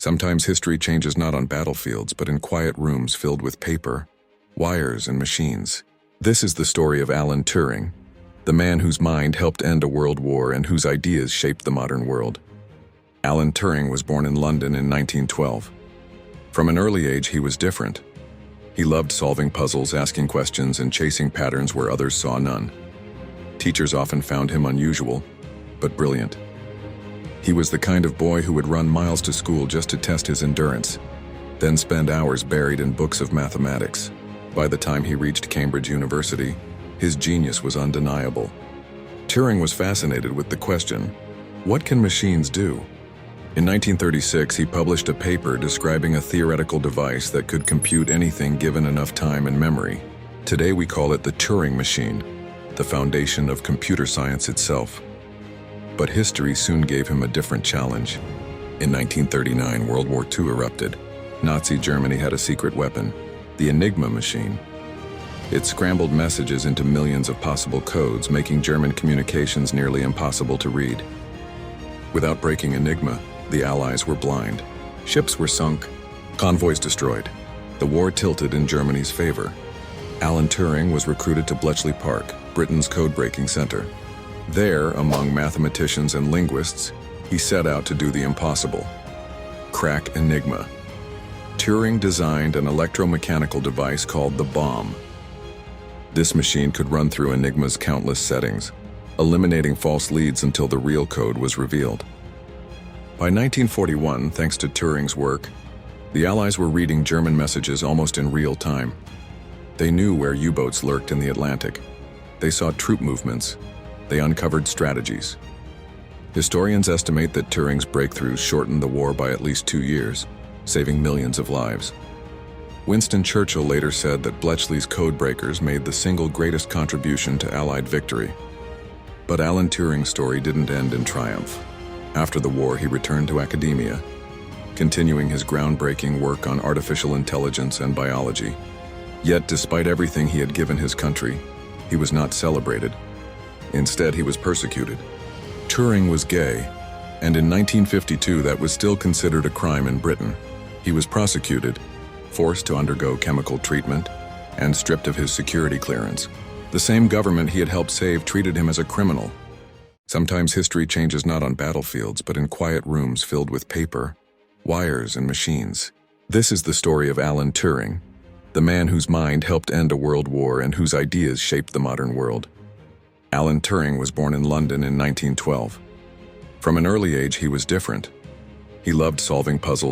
Sometimes history changes not on battlefields, but in quiet rooms filled with paper, wires, and machines. This is the story of Alan Turing, the man whose mind helped end a world war and whose ideas shaped the modern world. Alan Turing was born in London in 1912. From an early age, he was different. He loved solving puzzles, asking questions, and chasing patterns where others saw none. Teachers often found him unusual, but brilliant. He was the kind of boy who would run miles to school just to test his endurance, then spend hours buried in books of mathematics. By the time he reached Cambridge University, his genius was undeniable. Turing was fascinated with the question, what can machines do? In 1936, he published a paper describing a theoretical device that could compute anything given enough time and memory. Today we call it the Turing machine, the foundation of computer science itself. But history soon gave him a different challenge. In 1939, World War II erupted. Nazi Germany had a secret weapon, the Enigma machine. It scrambled messages into millions of possible codes, making German communications nearly impossible to read. Without breaking Enigma, the Allies were blind. Ships were sunk, convoys destroyed. The war tilted in Germany's favor. Alan Turing was recruited to Bletchley Park, Britain's code-breaking center. There, among mathematicians and linguists, he set out to do the impossible: crack Enigma. Turing designed an electromechanical device called the bomb. This machine could run through Enigma's countless settings, eliminating false leads until the real code was revealed. By 1941, thanks to Turing's work, the Allies were reading German messages almost in real time. They knew where U-boats lurked in the Atlantic. They saw troop movements. They uncovered strategies. Historians estimate that Turing's breakthroughs shortened the war by at least 2 years, saving millions of lives. Winston Churchill later said that Bletchley's codebreakers made the single greatest contribution to Allied victory. But Alan Turing's story didn't end in triumph. After the war, he returned to academia, continuing his groundbreaking work on artificial intelligence and biology. Yet, despite everything he had given his country, he was not celebrated. Instead, he was persecuted. Turing was gay, and in 1952 that was still considered a crime in Britain. He was prosecuted, forced to undergo chemical treatment, and stripped of his security clearance. The same government he had helped save treated him as a criminal. Sometimes history changes not on battlefields, but in quiet rooms filled with paper, wires, and machines. This is the story of Alan Turing, the man whose mind helped end a world war and whose ideas shaped the modern world. Alan Turing was born in London in 1912. From an early age, he was different. He loved solving puzzles.